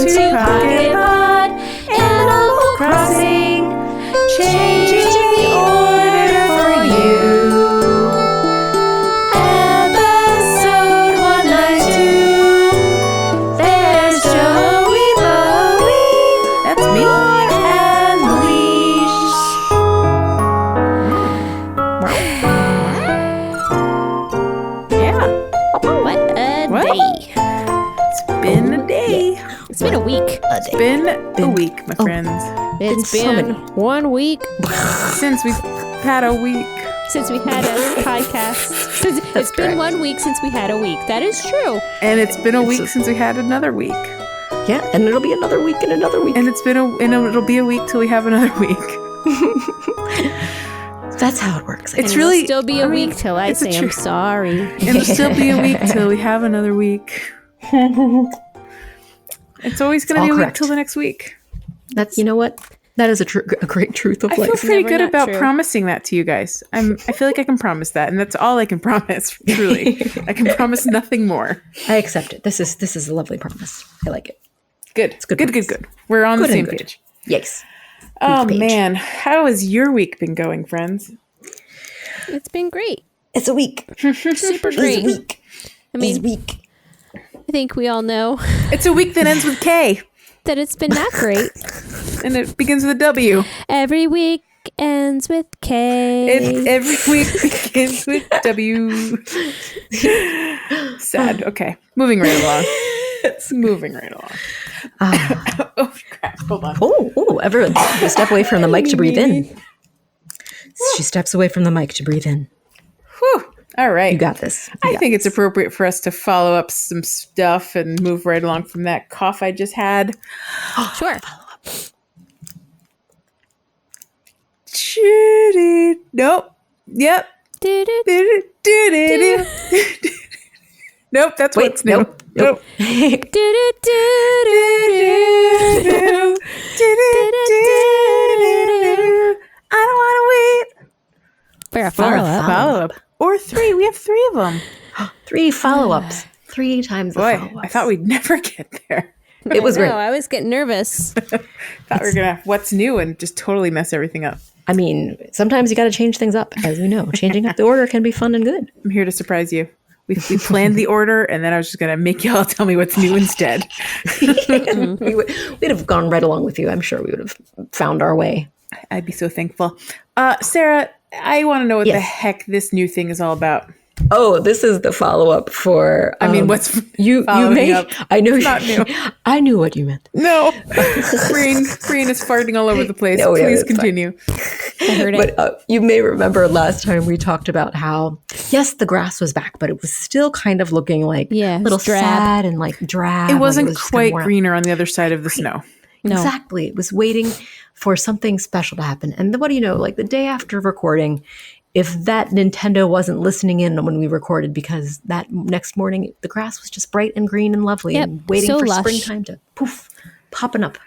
to Pocket Pod, Animal Crossing, changing the order for you. Episode 192. There's Joey Bowie. That's me. And Leash. Yeah. What a day. It's been a day. It's been a week. It's been a week, my friends. It's so been many. 1 week Since we've had a week. since we had a podcast. It's been correct. 1 week since we had a week. That is true. And it's been a week since we had another week. Yeah, and it'll be another week and another week. And it'll be a week till we have another week. That's how it works. It's And really it'll still be a week till I it's a say I'm sorry. And it'll still be a week till we have another week. It's always going to all be a week correct. till the next week. That's, you know what? That is a great truth of I feel life. pretty never good not about true. promising that to you guys. I feel like I can promise that, and that's all I can promise. Truly, I can promise nothing more. I accept it. This is a lovely promise. I like it. Good. good Good. promise. Good. We're on Good the same and good. page. Yes. Oh page. man, how has your week been going, friends? It's been great. It's a week. Super great. week. I mean, week. I think we all know It's a week that ends with K, that it's been not great. and it begins with a W. Every week ends with K. Every week begins with W. Sad. Okay, moving right along. Moving right along. Oh crap! Hold on. Oh, everyone, you step away from the mic to breathe in. She steps away from the mic to breathe in. Whew. All right. You got this. I think it's appropriate for us to follow up some stuff and move right along from that cough I just had. Sure. Nope. Yep. Do-do. Nope, that's Wait, what's new. nope. Nope. Do-do-do-do-do-do. I don't want to wait For a for a follow-up. follow-up. Or 3. We have 3 of them. 3 follow-ups. 3 times the Boy, follow-ups. I thought we'd never get there. it was great. No, I was getting nervous. Thought we were going to have what's new and just totally mess everything up. I mean, sometimes you got to change things up, as we know. Changing up the order can be fun and good. I'm here to surprise you. We planned the order, and then I was just going to make y'all tell me what's new instead. We'd have gone right along with you. I'm sure we would have found our way. I'd be so thankful. Sarah, I want to know what the Yes. heck this new thing is all about. Oh, this is the follow-up for. I mean, what's you following may? up? I know. It's not new. I knew what you meant. No. Green is farting all over the place. Oh, yeah, Please that's fine. continue. I heard it. But you may remember last time we talked about how, yes, the grass was back, but it was still kind of looking like Yeah, a it little was drab. sad and like drab. It like wasn't was just kinda quite worn out. greener on the other side of the snow. No. Exactly. It was waiting for something special to happen. And then what do you know? Like the day after recording, if that Nintendo wasn't listening in when we recorded, because that next morning the grass was just bright and green and lovely Yep, and waiting so for lush. springtime to poof, popping up,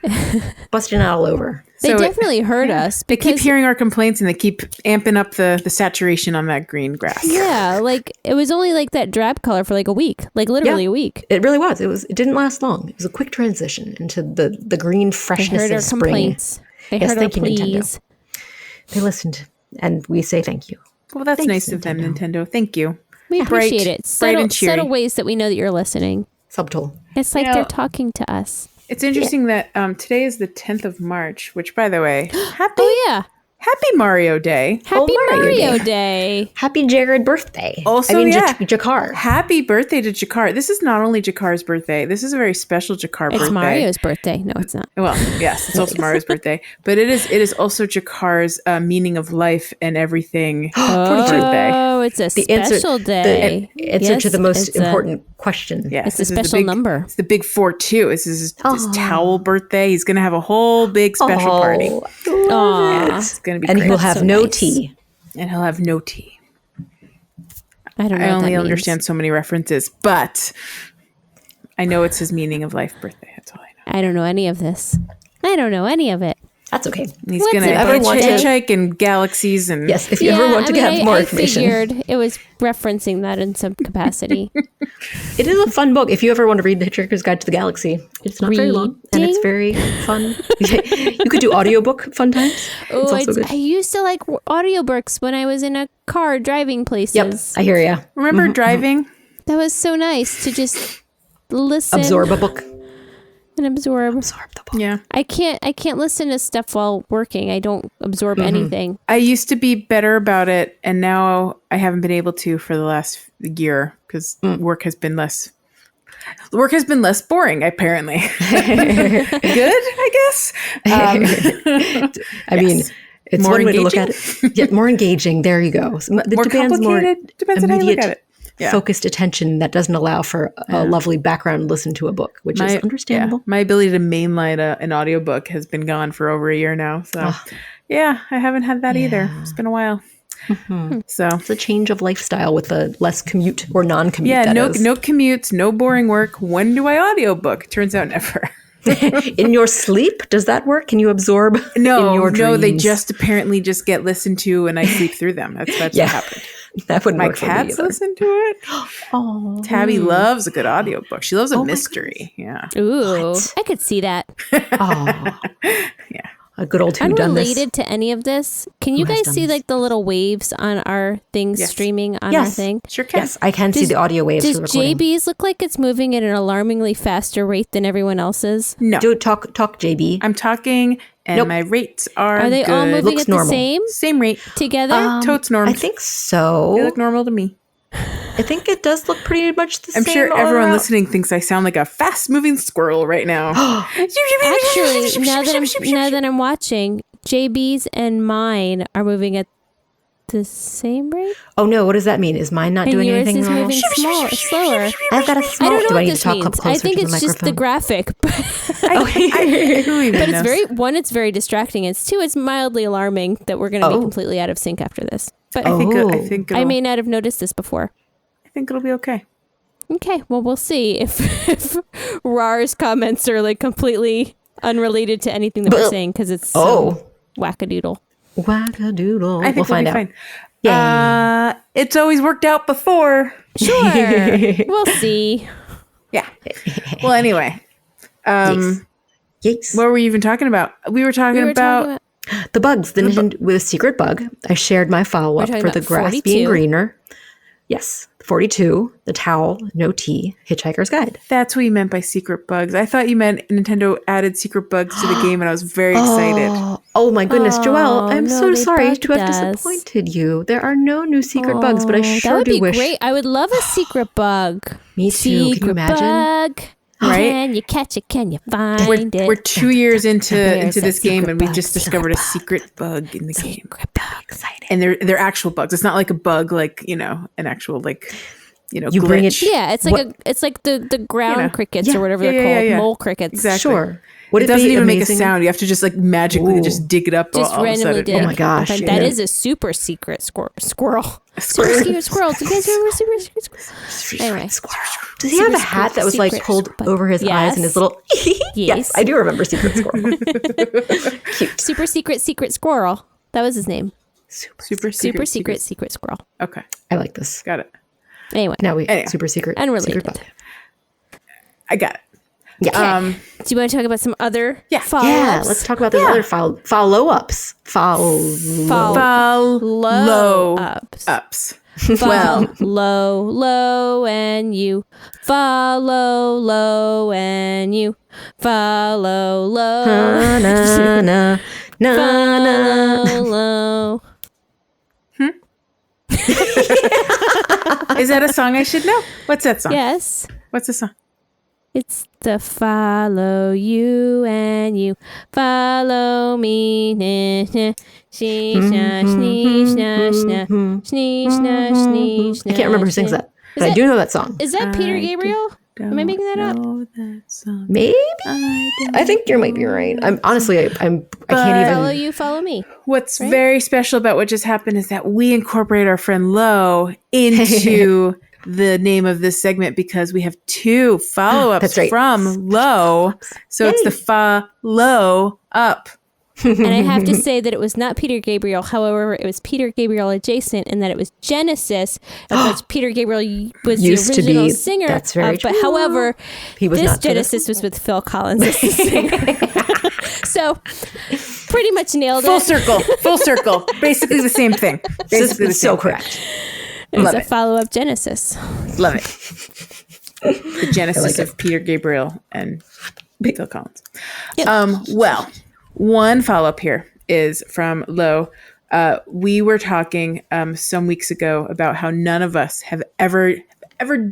busting out all over. They So definitely heard us They keep because hearing our complaints and they keep amping up the saturation on that green grass. yeah, like it was only like that drab color for like a week, like literally a week. It really was. It didn't last long. It was a quick transition into the green They freshness heard of our spring. complaints. They Yes, heard our thank you, Nintendo. pleas. They listened, and we say thank you. Well, that's Thanks, nice of them, Nintendo. Thank you. We Bright- appreciate it. bright and cheery. Subtle ways that we know that you're listening. Subtle. It's like You know- they're talking to us. It's interesting that today is the 10th of March, which, by the way, Oh yeah. happy Mario Day. Happy Mario Mario Day. Happy Jared birthday. Also, I mean, yeah. Jakar. Happy birthday to Jakar. This is not only Jakar's birthday. This is a very special Jakar birthday. It's Mario's birthday. No, it's not. Well, yes, it's also Mario's birthday, but it is also Jakar's meaning of life and everything birthday. Oh, it's a special day. The answer Yes, to the most it's a- important question. Yes, It's a this is the special big- number. It's the big 4-2. This is his towel birthday. He's going to have a whole big special party. Aw. It's going to be And great. he'll have so no nice. tea. And he'll have no tea. I don't know. I what only that understand so many references, but I know it's his meaning of life birthday. That's all I know. means. I don't know any of this. I don't know any of it. That's okay. He's What's gonna it, ever want to- hitchhike in galaxies and Yes, if you ever want to have more information. I figured it was referencing that in some capacity. It is a fun book. If you ever want to read The Hitchhiker's Guide to the Galaxy, it's not very long and it's very fun. You could do audiobook fun times. It's also good. I used to like audiobooks when I was in a car driving places. Yep, I hear ya. remember driving. That was so nice to just listen, Absorb a book. and absorb. Absorb the book. Yeah. I can't listen to stuff while working. I don't absorb anything. I used to be better about it, and now I haven't been able to for the last year because work has been less boring, apparently. Good, I guess. I mean, it's More one way to look engaging? at it. Yeah, more engaging. There you go. So it More demands more complicated? Depends on how you look immediate, at it. Yeah. focused attention that doesn't allow for a lovely background listen to a book, which is understandable. Yeah, my ability to mainline an audiobook has been gone for over a year now. So, yeah, I haven't had that either. It's been a while. So, It's a change of lifestyle with a less commute or non-commute. yeah, no is. commutes, no boring work. When do I audiobook? Turns out never. In your sleep, does that work? Can you absorb in your dreams? No, they just apparently just get listened to, and I sleep through them. That's what happened. That wouldn't My work for me cats either. listen to it. Oh, Tabby loves a good audiobook. She loves a mystery. Yeah. Ooh, I could see that. Yeah. A good old who done this. Unrelated to any of this, can you Who has guys done see this? like the little waves on our thing streaming on our Yes. thing? Sure can. Yes, I can see the audio waves Does for the recording. JB's look like it's moving at an alarmingly faster rate than everyone else's? No. Talk, JB. I'm talking, and Nope. my rates are Are they good. all moving Looks at the normal. Same rate. together? Totes normal. I think so. They look normal to me. I think it does look pretty much the I'm same. sure all everyone around. listening thinks I sound like a fast-moving squirrel right now. Actually, now that I'm watching, JB's and mine are moving at the same rate. Oh no, what does that mean? Is mine not And doing yours anything is normal? moving slower. I've got a I small. don't know Do I what need to this talk means. up closer I think to it's the just the microphone? graphic. But Who even But it's knows? it's very distracting. It's two, it's mildly alarming that we're going to be completely out of sync after this. But I think I may not have noticed this before. I think it'll be okay. Okay, well, we'll see if Rar's comments are like completely unrelated to anything that we're saying because it's so wackadoodle. Wackadoodle. I think we'll find out. be fine. It's always worked out before. Sure, we'll see. Yeah. Well, anyway, Yes. what were we even talking about? We were talking about The bugs, the Nintendo with a secret bug. I shared my follow-up We're talking for the about grass 42. being greener. Yes, 42, the towel, no tea, Hitchhiker's Guide. That's what you meant by secret bugs. I thought you meant Nintendo added secret bugs to the game, and I was very excited. Oh my goodness, Joelle, I'm no, so they sorry to have bugged us. disappointed you. There are no new secret bugs, but I that sure would do be wish. great. I would love a secret bug. Me too. Can you Secret imagine? bug. Right? Can you catch it? Can you find it? We're 2 years into There's this a game, secret and we bug, just secret discovered a bug. secret bug in the game. Secret bug. Excited. And they're actual bugs. It's not like a bug, like an actual You glitch. bring it- Yeah, it's like the ground crickets Yeah. or whatever Yeah, they're yeah, called, yeah. mole crickets. Exactly. Sure. Would It it, doesn't be even amazing? make a sound. You have to just magically Ooh. just dig it up. Just all of a randomly sudden. dig. Oh my gosh, But yeah. that is a super secret squirrel. Super secret squirrel. Do you guys remember super secret squirrel? Anyway. Does he have a Super hat that was like secret pulled bug. over his eyes and his little? Yes, Yes. I do remember Secret Squirrel. Cute. Super secret squirrel. That was his name. Super Secret squirrel. Okay, I like this. got it. Anyway, Now we Anyway. super secret. Unrelated. Secret bug. I got it. Yeah. do you want to talk about some other Yeah. follow-ups? Yeah, let's talk about those other follow-ups. Follow ups. Ups. Low and you follow low and you follow low. Na, na, na, na. Follow low. Is that a song I should know? What's that song? Yes. What's the song? It's the follow you and you follow me. Nah, nah. Shee, shna, snee, shna, shna. Snee, shna, snee, shna, I can't remember who sings shna. that, but I do know that song. Is that Peter Gabriel? Am I making that up? That song. Maybe. I think you might be right. I'm honestly, I can't Follow even. you, follow me. What's very special about what just happened is that we incorporate our friend Lo into the name of this segment because we have two follow-ups That's right. from Lo. So it's the follow up. And I have to say that it was not Peter Gabriel. However, it was Peter Gabriel adjacent in that it was Genesis, of which Peter Gabriel was Used the to original be. singer. That's very But true. however, He was this not Genesis was with Phil Collins as the singer. So pretty much nailed Full it. circle. Basically the same thing. Basically the so same thing. correct. It was Love a it. follow-up Genesis. Love it. The genesis of Peter Gabriel and Phil Collins. Yep. Well, one follow-up here is from Lo. We were talking some weeks ago about how none of us have ever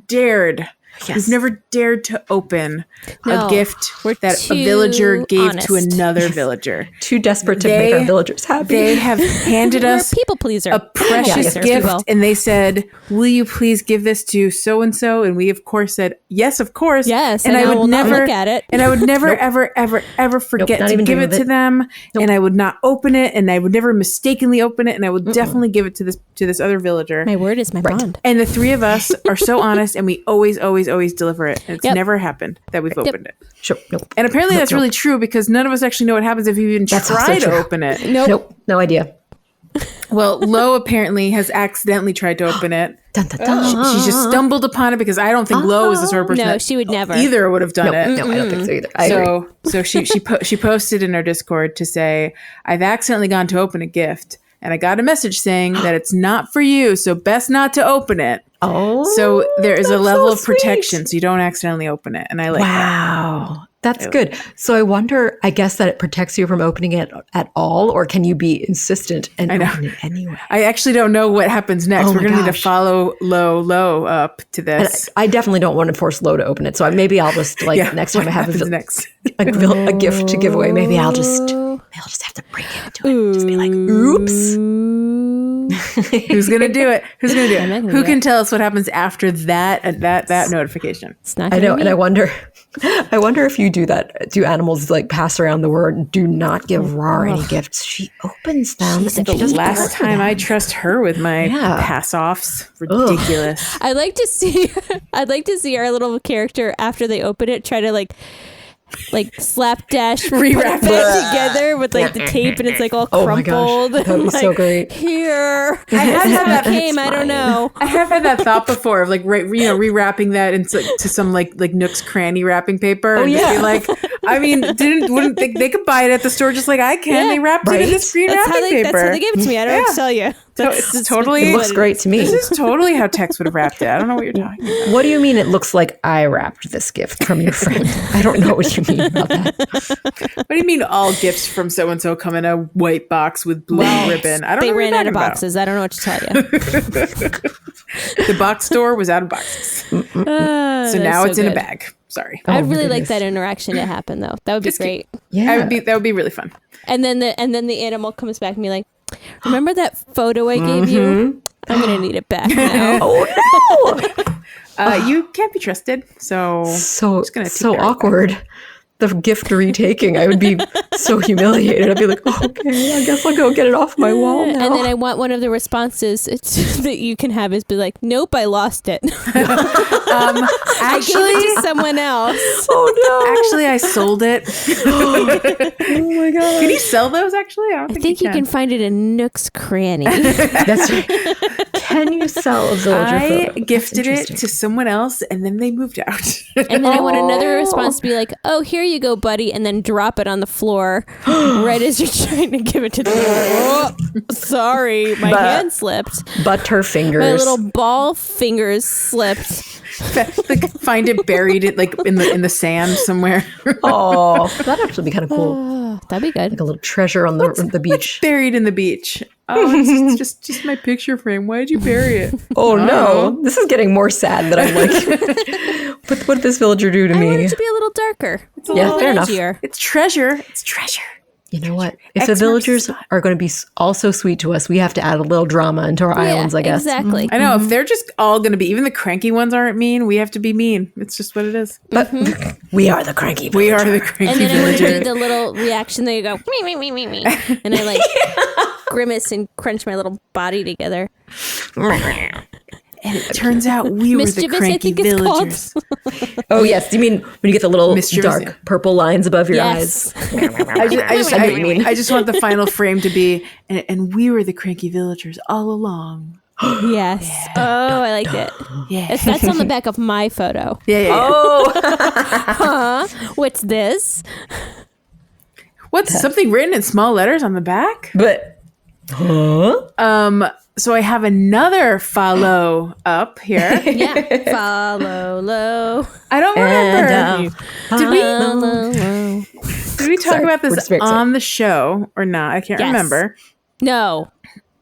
dared. Yes. We've never dared to open No, a gift we're that a too villager gave to honest. another villager. Too desperate to make our villagers happy. They have handed We're a us people pleaser. a precious if you gift, will. and they said, "Will you please give this to so and so?" And we, of course, said, "Yes, of course." Yes, and and I I would will not never look at it. and I would never, ever forget not to even give dream it of to it. them, and I would not open it, and I would never mistakenly open it, and I would definitely give it to this other villager. My word is my bond. And the three of us are so honest, and we always deliver it. And it's Yep. never happened that we've opened it. Sure. Nope. And apparently that's really true because none of us actually know what happens if you even That's try also to true. open it. Nope. No idea. Well, Lo apparently has accidentally tried to open it. Dun, dun, dun. She just stumbled upon it because I don't think Lo is the sort of person No, that she would never. either would have done it. No, I don't think so either. I agree. So she posted in our Discord to say, "I've accidentally gone to open a gift, and I got a message saying that it's not for you, so best not to open it." Oh, So there is a that's level so of sweet. protection, so you don't accidentally open it, and I like that. Wow. That's good. So I wonder, I guess that it protects you from opening it at all, or can you be insistent and know. open it anyway? I actually don't know what happens next. Oh We're my going to need to gosh. follow Lo up to And this. I definitely don't want to force Lo to open it. So maybe I'll just next time I have happens next. a gift to give away, maybe I'll just have to break into it. Just be like, oops. Who's going to do it? Who's going to do not it? gonna Who do can tell us what happens after that notification? It's not I gonna know, be and I wonder if you do that. Do animals like pass around the word? Do not give Rar any gifts. She opens them, and she The doesn't last deliver time them. I trust her with my Yeah. pass-offs. Ridiculous. I'd like to see our little character after they open it try to like slapdash Rewrap put it it. back together with like the tape and it's like all Oh my gosh, crumpled. that would be so Like, great. Here, I have had that came. I don't know. I have had that thought before of like rewrapping that into to some like Nook's Cranny wrapping paper and just be like, I mean, wouldn't they could buy it at the store just like I can. Yeah, they wrapped it in this green That's wrapping paper. That's how they gave it to me. I don't know what to tell you. It's totally It looks great to me. This is totally how Tex would have wrapped it. I don't know what you're talking about. What do you mean it looks like I wrapped this gift from your friend? I don't know what you mean about that. What do you mean all gifts from so and so come in a white box with blue ribbon? I don't They know what ran you're out of talking about. boxes. I don't know what to tell you. The box store was out of boxes. So now it's in a bag. Sorry. I'd Oh, my really like goodness. that interaction to happen though. That would be Just keep- great. Yeah. That would be really fun. And then the animal comes back and be like, "Remember that photo I gave you? I'm gonna need it back now." Oh no! You can't be trusted. So So just gonna take so that right awkward. The gift retaking, I would be so humiliated. I'd be like, okay, I guess I'll go get it off my wall now. And then I want one of the responses that you can have is be like, "Nope, I lost it. I gave it to someone else." oh Actually, I sold it. no! Oh my god! Can you sell those? Actually, I don't I think, think you can find it in Nook's Cranny. That's right. Can you sell a villager I photo? gifted it Interesting. to someone else, and then they moved out. And then I want another response to be like, "Oh, here you go, buddy," and then drop it on the floor right as you're trying to give it to them. Oh, sorry, my hand slipped. Butter fingers. My little ball fingers slipped. Like, find it buried in the sand somewhere. Oh, that'd actually be kind of cool. Oh, that'd be good. Like a little treasure on the beach. Buried in the beach. Oh, it's just my picture frame. Why did you bury it? Oh no! This is getting more sad that I'm like, what did this villager do to I want me? it to be a little darker. It's a Yeah, little fair enough. edgier. It's treasure. It's treasure. You know what? If the X marks villagers the spot. are going to be also sweet to us, we have to add a little drama into our islands, I guess. Exactly. I know. If they're just all going to be, even the cranky ones aren't mean. We have to be mean. It's just what it is. But we are the cranky. We are the And cranky then I want to do villager. the little reaction that you go, me. And I like grimace and crunch my little body together. And it turns out we were the Mischievous, I cranky think it's called. villagers. Oh, yes. You mean when you get the little Mischievous, dark yeah. purple lines above your Yes. eyes? I just want the final frame to be, and we were the cranky villagers all along. Yes. Oh, I like it. Yeah. That's on the back of my photo. Yeah. Oh, Huh? What's this? What's something written in small letters on the back? but So I have another follow up here. Yeah. Follow low. I don't remember. And, Did we talk Sorry, about we're this just very on the show or not? I can't Yes. remember. No.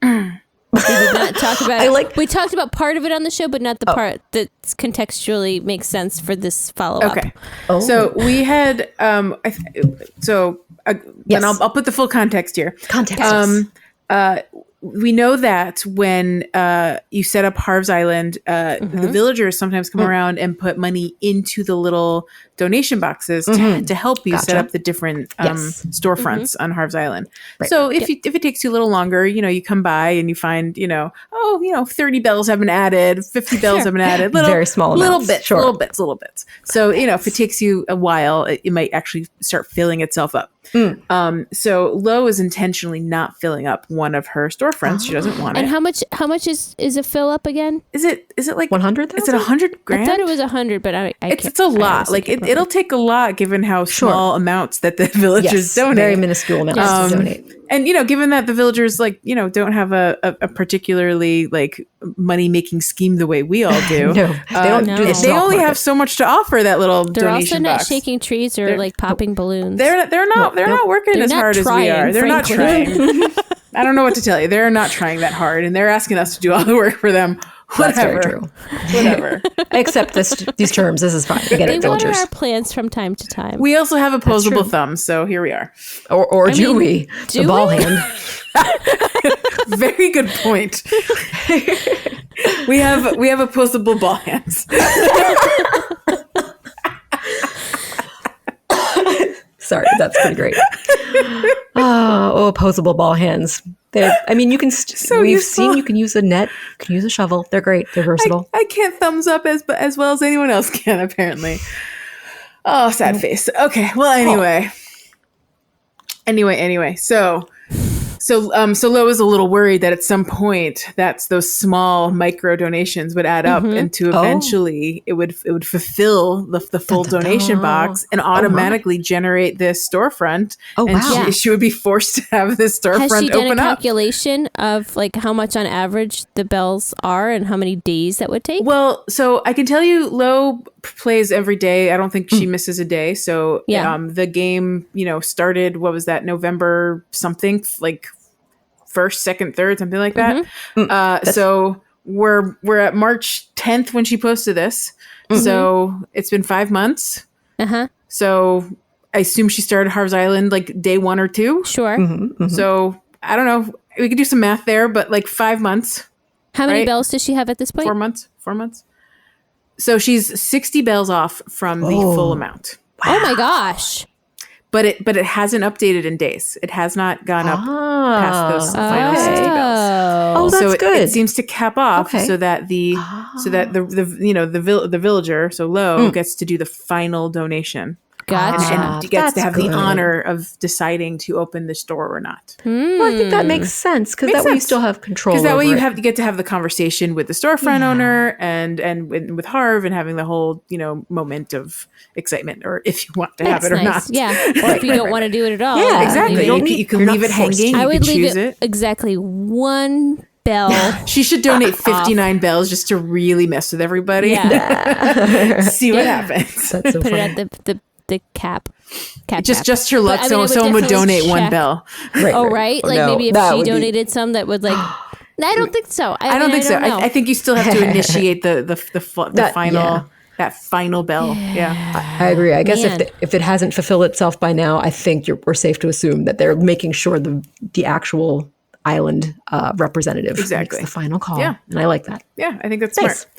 We did not talk about it. We talked about part of it on the show, but not the part that contextually makes sense for this follow-up. Okay. Oh. So we had Yes. and I'll put the full context here. context. We know that when you set up Harv's Island, the villagers sometimes come around and put money into the little donation boxes to help you set up the different Yes. storefronts on Harv's Island. So if it takes you a little longer, you come by and you find, 30 bells have been added, 50 bells have been added, Very small amounts, sure. little bits. So, if it takes you a while, it might actually start filling itself up. So Lo is intentionally not filling up one of her storefronts. She doesn't want And it. how much is a fill up again? Is it like 100,000? Is it 100 grand? I thought it was 100, but I It's a lot. Like it'll take a lot given how small amounts that the villagers Yes, donate. very minuscule amounts to donate. And given that the villagers don't have a particularly money making scheme the way we all do. No, they don't do the They stock only have market. so much to offer that little they're also donation not box. shaking trees or popping balloons. They're not working They're as not hard as we trying, are. They're not frankly. trying. I don't know what to tell you. They're not trying that hard, and they're asking us to do all the work for them. That's Whatever. very true. Whatever. I accept these terms. This is fine. I get They it, water villagers. our plants from time to time. We also have opposable thumbs, so here we are. Or do we? do The ball we? hand. Very good point. we have opposable ball hands. Sorry, that's pretty great. Opposable ball hands. You can. We've useful. seen you can use a net. You can use a shovel. They're great. They're versatile. I can't thumbs up as well as anyone else can, apparently. Oh, sad face. Okay. Well, anyway. So Lo is a little worried that at some point those small micro donations would add up and to eventually it would fulfill the full donation box and automatically generate this storefront. Oh, and wow. she would be forced to have this Has storefront she done open a up. calculation of how much on average the bells are and how many days that would take? Well, so I can tell you, Lo plays every day. I don't think she misses a day. So the game, started, what was that, November something, like 1st, 2nd, 3rd, something like that. So we're at March 10th when she posted this. So it's been 5 months. So I assume she started Harv's Island like day 1 or 2. Sure. So I don't know. We could do some math there, but like 5 months. How many right? bells does she have at this point? 4 months. 4 months. So she's 60 bells off from the full amount. Oh my gosh. But it hasn't updated in days. It has not gone up past those final 60 bells. Oh, that's So good. it seems to cap off Okay. so that the villager, so Lo, gets to do the final donation. Gotcha. And gets to that's have good. the honor of deciding to open the store or not. Well, I think that makes sense because that way you sense. still have control. Because that way over you it. get to have the conversation with the storefront owner and with Harv and having the whole moment of excitement, or if you want to have That's it or nice. not. Yeah. Or if you don't want to do it at all. Yeah, Exactly. You You, don't can- need- you can you're leave not it forced hanging. I You would can leave choose it exactly one bell. She should donate 59 bells just to really mess with everybody. Yeah. See what happens. That's so Put funny. it at the cap. Just your luck. But, I mean, I Someone would definitely donate one check. bell. Right, Oh, right? Oh, Like no, maybe if that she would be- donated some that would I don't think so. I don't think so. don't know. I think you still have to initiate the final yeah. that final bell. Yeah. I agree. I guess Man. if it hasn't fulfilled itself by now, I think we're safe to assume that they're making sure the actual island representative Exactly. makes the final call. Yeah. And I like that. Yeah, I think that's Nice. smart.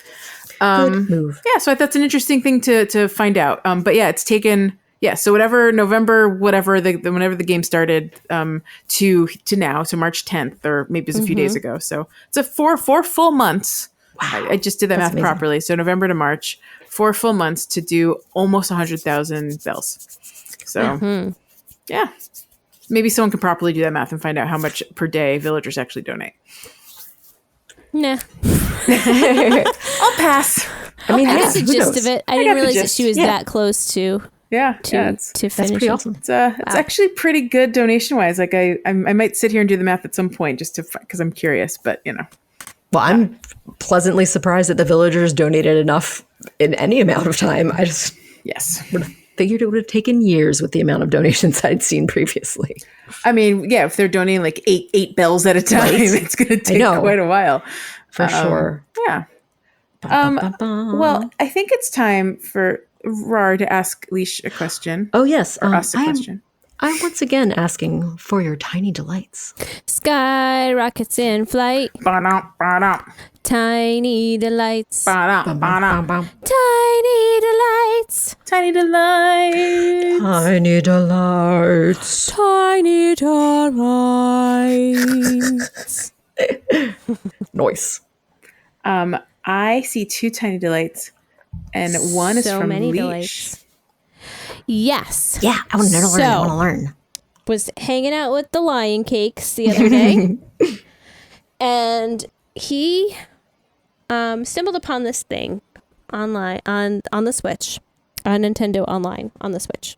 Good move. Yeah, so that's an interesting thing to find out. But yeah, it's taken so whatever November, whatever whenever the game started, to now, to March 10th, or maybe it was a few days ago. So it's a four full months I just did that math amazing. properly. So November to March, 4 full months to do almost 100,000 bells. So yeah, maybe someone can properly do that math and find out how much per day villagers actually donate. Nah. I'll pass. I mean, I yeah, got the who gist knows? of it. I got didn't the realize that gist. she was Yeah. that close to Yeah, it's to That's finishing. pretty awesome. it's actually pretty good donation wise. Like I might sit here and do the math at some point just to because I'm curious. But Well, I'm pleasantly surprised that the villagers donated enough in any amount of time. I just yes. would have figured it would have taken years with the amount of donations I'd seen previously. I mean, yeah, if they're donating like eight bells at a time, it's going to take know. quite a while. For sure. Yeah. Well, I think it's time for Rar to ask Leash a question. Oh, yes. Or us a question. I'm once again asking for your tiny delights. Sky rockets in flight. Ba-dum, ba-dum, Tiny delights. ba-dum, ba-dum. Tiny delights. Tiny delight. Tiny delights. Tiny delights. Noise. I see 2 tiny delights, and one is So from many Leash. delights. Yes. Yeah, I want to learn. I So- want to learn. Was hanging out with the lion cakes the other day. And he stumbled upon this thing online on the Switch. On Nintendo Online on the Switch.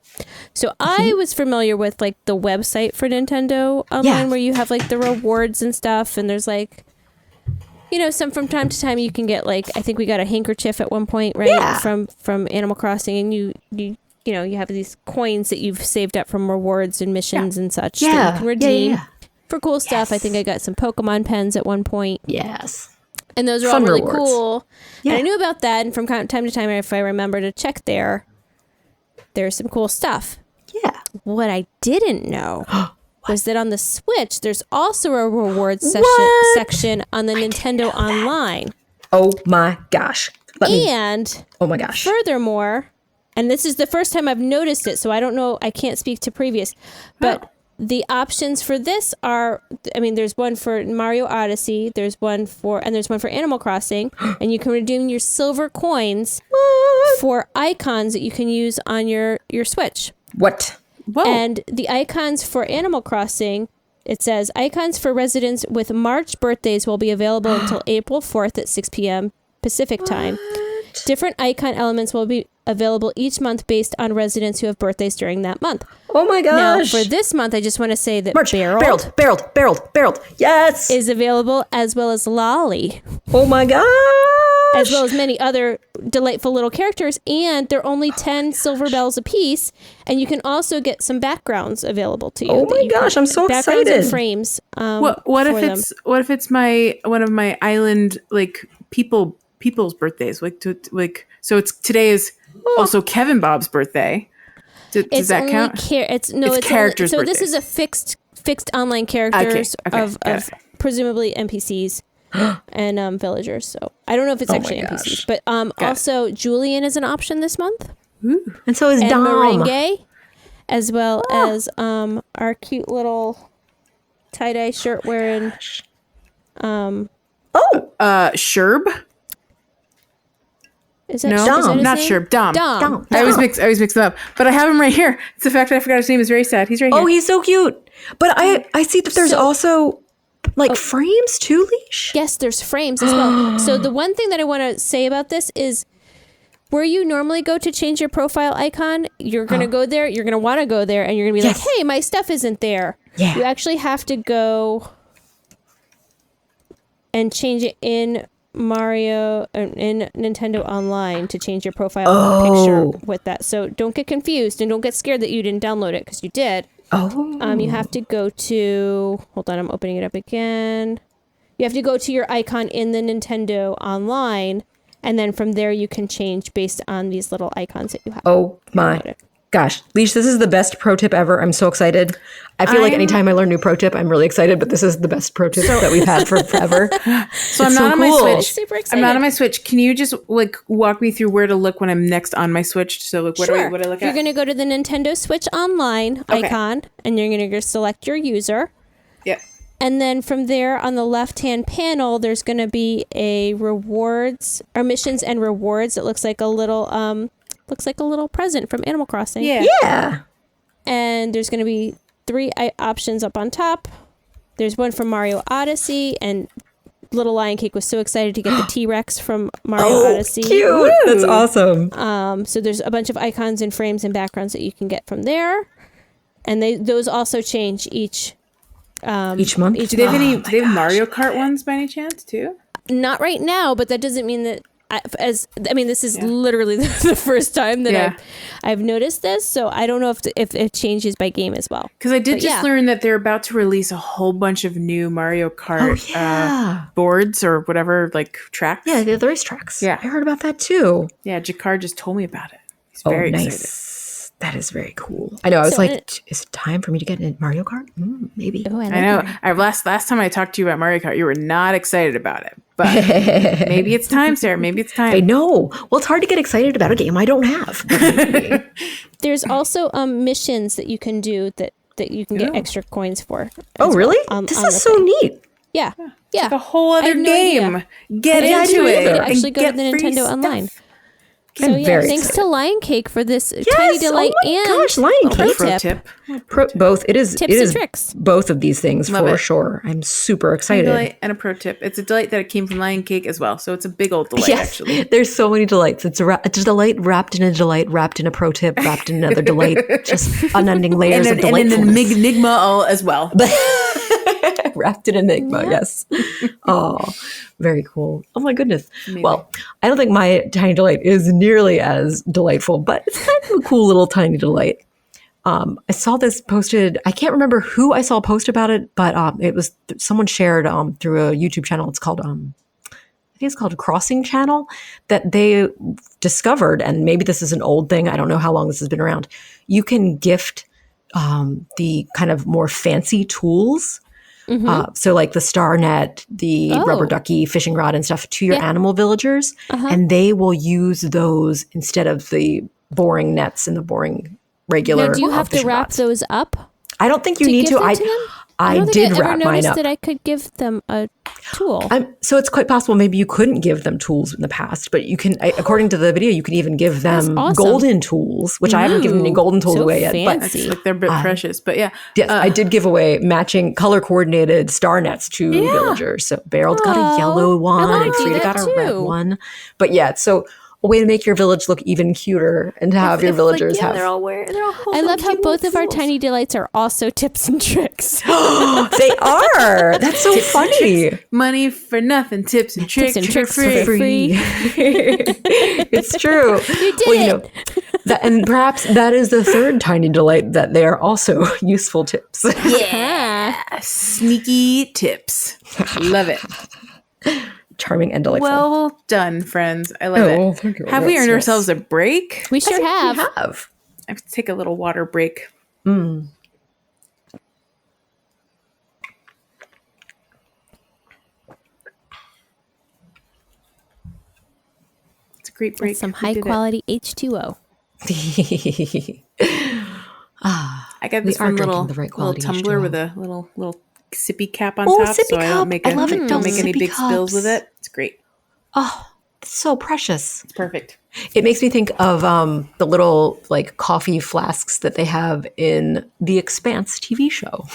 So I was familiar with like the website for Nintendo Online where you have like the rewards and stuff, and there's like some from time to time you can get like, I think we got a handkerchief at one point, right? Yeah. From Animal Crossing, and you have these coins that you've saved up from rewards and missions and such that you can redeem for cool stuff. I think I got some Pokemon pens at one point. Yes. And those are Fun all really rewards. cool. Yeah. And I knew about that, and from time to time, if I remember to check there's some cool stuff. Yeah. What I didn't know was that on the Switch, there's also a rewards What? section on the Nintendo Online. Oh my gosh. And Oh my gosh. furthermore, and this is the first time I've noticed it, so I don't know, I can't speak to previous, but the options for this are, I mean, there's one for Mario Odyssey, there's one for Animal Crossing, and you can redeem your silver coins for icons that you can use on your Switch. What? Whoa. And the icons for Animal Crossing, it says, icons for residents with March birthdays will be available until April 4th at 6 p.m. Pacific time. Different icon elements will be available each month based on residents who have birthdays during that month. Oh my Now, gosh. for this month, I just want to say that March. Barreled Barreled. Yes. is available, as well as Lolly, Oh my gosh. as well as many other delightful little characters, and they're only 10 silver bells a piece, and you can also get some backgrounds available to you. Oh that my you can- gosh, I'm so backgrounds excited. and frames. What for if them. what if it's one of my island like people's birthdays so it's today is also Kevin Bob's birthday. Does that only count? It's It's characters' only, so this birthdays. is a fixed online characters Okay, of got it. presumably NPCs and villagers. So I don't know if it's actually gosh. NPCs, but also Julian is an option this month, And so is and Dom. Merengue, as well as our cute little tie-dye shirt wearing. Sherb? Is that No, is that his not name? Sherb. Dom. Dom. I always mix them up. But I have him right here. It's the fact that I forgot his name is very sad. He's right here. Oh, he's so cute. But I see that there's also like frames too, Leash. Yes, there's frames as well. So the one thing that I want to say about this is where you normally go to change your profile icon, you're going to go there, you're going to want to go there, and you're going to be Yes. like, hey, my stuff isn't there. Yeah. You actually have to go and change it in in Nintendo Online to change your profile picture with that. So don't get confused and don't get scared that you didn't download it, because you did. Oh. You have to go to, hold on, I'm opening it up again. You have to go to your icon in the Nintendo Online, and then from there you can change based on these little icons that you have. Oh my gosh. Leash, this is the best pro tip ever. I'm so excited. I feel like anytime I learn a new pro tip, I'm really excited, but this is the best pro tip that we've had for forever. So I'm not on my cool. Switch. Super I'm excited. not on my Switch. Can you just walk me through where to look when I'm next on my Switch? So what do I look You're at? going to go to the Nintendo Switch Online icon, and you're going to select your user. Yep. And then from there on the left-hand panel, there's going to be a rewards or missions and rewards. It looks like a little present from Animal Crossing. Yeah. And there's going to be 3 options up on top. There's one from Mario Odyssey, and Little Lion Cake was so excited to get the T-Rex from Mario Odyssey. Cute. Woo! That's awesome. So there's a bunch of icons and frames and backgrounds that you can get from there. And those also change each month. Do they have Mario Kart ones by any chance too? Not right now, but that doesn't mean that. This is literally the first time that I've noticed this, so I don't know if it changes by game as well. Because I did learn that they're about to release a whole bunch of new Mario Kart boards or whatever, like tracks. Yeah, the racetracks. Yeah, I heard about that too. Yeah, Jakar just told me about it. He's very excited. That is very cool. I know. I was is it time for me to get in Mario Kart? Maybe. Oh, I know. Last time I talked to you about Mario Kart, you were not excited about it. But maybe it's time, Sarah. Maybe it's time. I know. Well, it's hard to get excited about a game I don't have. There's also missions that you can do that you can get extra coins for. Oh, really? This is so neat. Yeah. It's like a whole other game. Get into it. You can actually go to the Nintendo Online. So thanks to Lion Cake for this tiny delight Lion Cake. Pro tip. Both. It is tips and tricks. Both of these things for sure. I'm super excited. A delight and a pro tip. It's a delight that it came from Lion Cake as well. So it's a big old delight actually. There's so many delights. It's a delight wrapped in a delight, wrapped in a pro tip, wrapped in another delight. Just unending layers of delightfulness. And an enigma all as well. Wrapped in enigma, yes. Oh, very cool. Oh my goodness. Maybe. Well, I don't think my tiny delight is nearly as delightful, but it's kind of a cool little tiny delight. I saw this posted. I can't remember who I saw post about it, but it was someone shared through a YouTube channel. It's called I think it's called Crossing Channel, that they discovered, and maybe this is an old thing. I don't know how long this has been around. You can gift the kind of more fancy tools. Mm-hmm. So like the star net, the rubber ducky, fishing rod and stuff to your animal villagers. And they will use those instead of the boring nets and the boring regular Now, do you have to wrap rods. those up? I don't think you need to. I did wrap mine up. That I could give them a tool. So it's quite possible maybe you couldn't give them tools in the past, but you can, according to the video, you can even give them golden tools, which I haven't given any golden tools away yet. Fancy. But they're a bit precious, but yeah. Yes, I did give away matching color coordinated star nets to villagers. So Beryl's got a yellow one and Frida got a red one. But yeah, so a way to make your village look even cuter and to have your villagers have. They're all I love how both of our tiny delights are also tips and tricks. They are. That's so funny. Money for nothing, tips and tricks, for free. It's true. You did it. And perhaps that is the third tiny delight, that they are also useful tips. Yeah. Sneaky tips. Love it. Charming and delightful. Well done, friends. I love it. Thank you. Have we earned ourselves a break? We sure have. We have. I have to take a little water break. Mm. It's a great break. That's some high quality H2O. I got this fun little tumbler H2O. with a little sippy cap on top, sippy so I cup. don't make I love it. don't make any Sippy big spills cups. with it. It's great. Oh, it's so precious. It's perfect. It makes me think of the little like coffee flasks that they have in the Expanse TV show,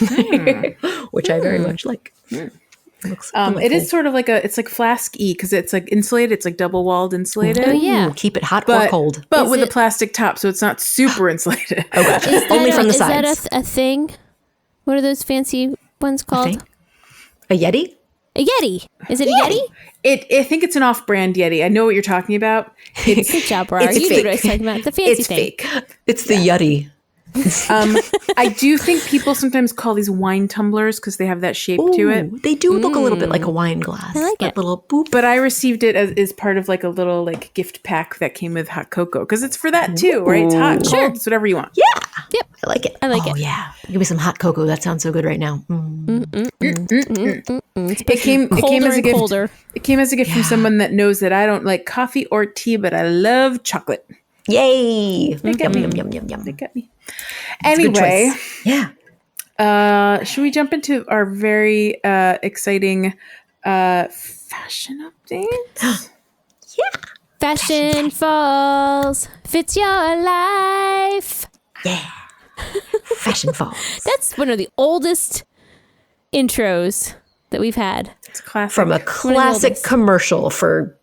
which I very much like. It is sort of like it's like flask-y because it's like insulated. It's like double walled insulated. Oh yeah. Keep it hot or cold. But with a plastic top, so it's not super insulated. Oh, gotcha. Only from the sides. Is that a thing? What are those fancy ones called? A Yeti? A Yeti. Is it a Yeti? I think it's an off-brand Yeti. I know what you're talking about. Good job, Barbara. It's You fake. knew what I was talking about. The fancy It's thing. fake. It's the Yeti. I do think people sometimes call these wine tumblers because they have that shape to it. They do look a little bit like a wine glass. I like that it. little boop. But I received it as part of like a little like gift pack that came with hot cocoa because it's for that too, right? It's hot, cold, it's whatever you want. Yeah. Yep. I like it. I like it. Oh, yeah. Give me some hot cocoa. That sounds so good right now. It came Colder as a and gift. colder. It came as a gift from someone that knows that I don't like coffee or tea, but I love chocolate. Yay. They got me. Yum, yum, yum, yum. They got me. It's a good Anyway, choice. Yeah. Should we jump into our very exciting fashion updates? Fashion Falls fits your life. Yeah. Fashion Falls. That's one of the oldest intros that we've had. It's classic. From a classic commercial for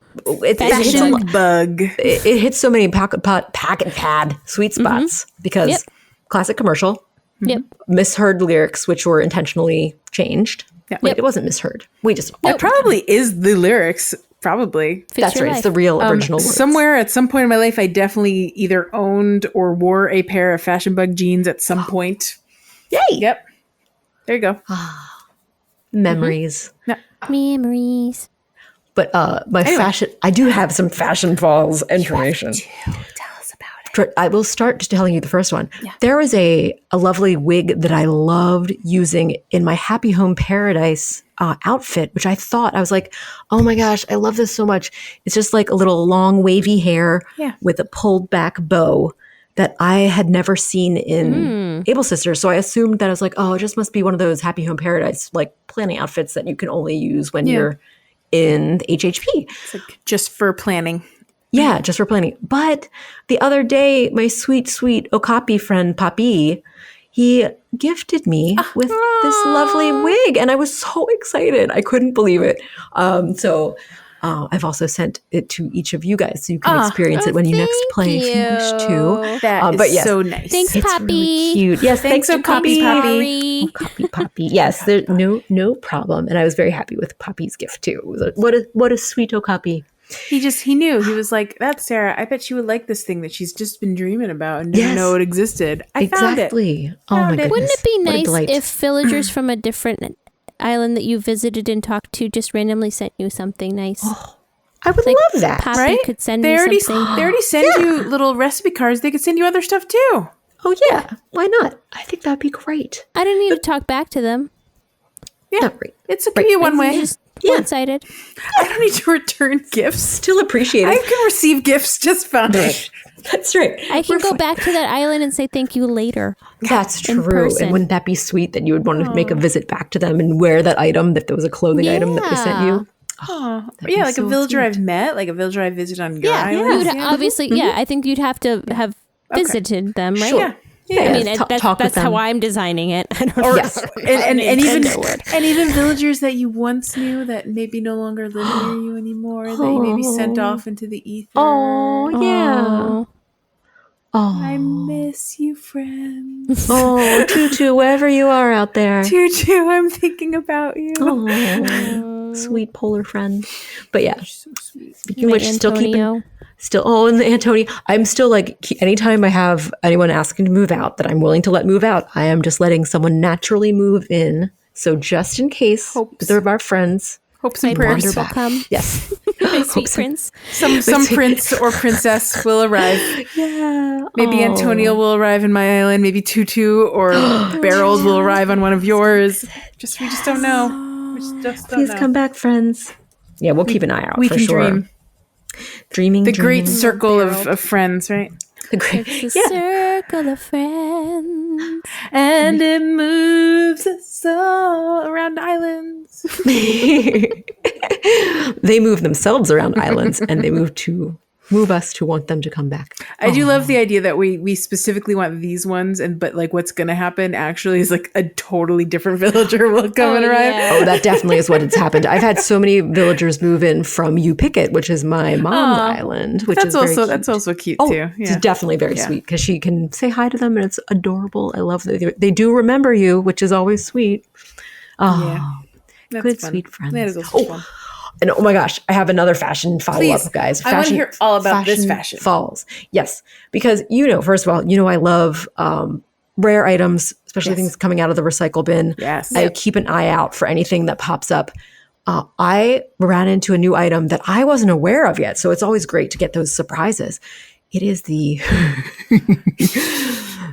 Fashion Bug. It hits so many packet pad sweet spots because classic commercial. Yep. Misheard lyrics, which were intentionally changed. Yeah. Wait, it wasn't misheard. We just It probably is the lyrics. Probably. that's right. It's the real original words. Somewhere at some point in my life, I definitely either owned or wore a pair of Fashion Bug jeans at some point. Yay! Yep. There you go. Memories. Memories. But my fashion, I do have some Fashion Falls information. Tell us about it. I will start just telling you the first one. Yeah. There was a lovely wig that I loved using in my Happy Home Paradise outfit, which I was like, oh my gosh, I love this so much. It's just like a little long wavy hair with a pulled back bow that I had never seen in Able Sisters. So I assumed that I was like, oh, it just must be one of those Happy Home Paradise like planning outfits that you can only use when you're in the HHP. It's like just for planning. Yeah, just for planning. But the other day, my sweet, sweet Okapi friend, Papi, he gifted me with this lovely wig. And I was so excited. I couldn't believe it. So I've also sent it to each of you guys so you can experience it when you next play if you wish to. That is so nice. Thanks, It's Poppy. really cute. Yes, thanks Poppy. Oh, Poppy. Yes, there's no problem. And I was very happy with Poppy's gift too. It was what a sweet Okapi. He knew. He was like, that's Sarah. I bet she would like this thing that she's just been dreaming about and didn't know it existed. I found it. Exactly. Oh my goodness. Wouldn't it be What a nice delight. if villagers from a different island that you visited and talked to just randomly sent you something nice? I would love that. Poppy Right? could send They me already something. they already send you little recipe cards. They could send you other stuff too. Oh yeah, why not? I think that'd be great. I don't need to talk back to them. Yeah, Not great. it's a could be one way. Just one-sided. I don't need to return gifts. Still appreciate I it. can receive gifts just fine. That's right. I can go back to that island and say thank you later. That's in true. person. And wouldn't that be sweet that you would want to make a visit back to them and wear that item, if there was a clothing item that they sent you? Oh, be yeah, like so a villager sweet. I've met, like a villager I visited on your Yeah, island. you would obviously. Yeah, I think you'd have to have visited them, right? Sure. Yeah. I mean, Talk with that's them. how I'm designing it. I don't Or, know. and even Nintendo word. and even villagers that you once knew that maybe no longer live near you anymore, that you maybe sent off into the ether. Oh, yeah. I Oh, miss you, friend. oh, Tutu, wherever you are out there. Tutu, I'm thinking about you. Oh, sweet polar friend. But yeah, So sweet. speaking of which, still keeping, Antonio. and the Antonio, I'm still like, anytime I have anyone asking to move out that I'm willing to let move out, I am just letting someone naturally move in. So just in case Hopes. either of our friends Hopes and My prayers. prince will back. come. Yes. My sweet prince. Some prince or princess will arrive. Yeah. Maybe Antonio will arrive in my island. Maybe Tutu or Barrels will arrive on one of yours. We just don't know. We just don't Please know. come back, friends. Yeah, we'll keep an eye out We for can sure. dream. Dreaming. The great dreaming. circle of friends, right? The great. It's a circle of friends. And it moves us all around islands. They move themselves around islands, and they move us to want them to come back. I do love the idea that we specifically want these ones, but like what's going to happen actually is like a totally different villager will come and arrive. yeah. Oh, that definitely is what has happened. I've had so many villagers move in from You Pick It, which is my mom's island, which is very cute. That's also cute Oh, too. it's Yeah. definitely very sweet because she can say hi to them, and it's adorable. I love that they do remember you, which is always sweet. Oh, Yeah. That's good, fun. sweet friends. That is also fun. And oh my gosh, I have another fashion follow-up, Please. guys. I wanna hear all about this fashion. Falls. Yes, because first of all, I love rare items, especially things coming out of the recycle bin. Yes. I keep an eye out for anything that pops up. I ran into a new item that I wasn't aware of yet, so it's always great to get those surprises. It is the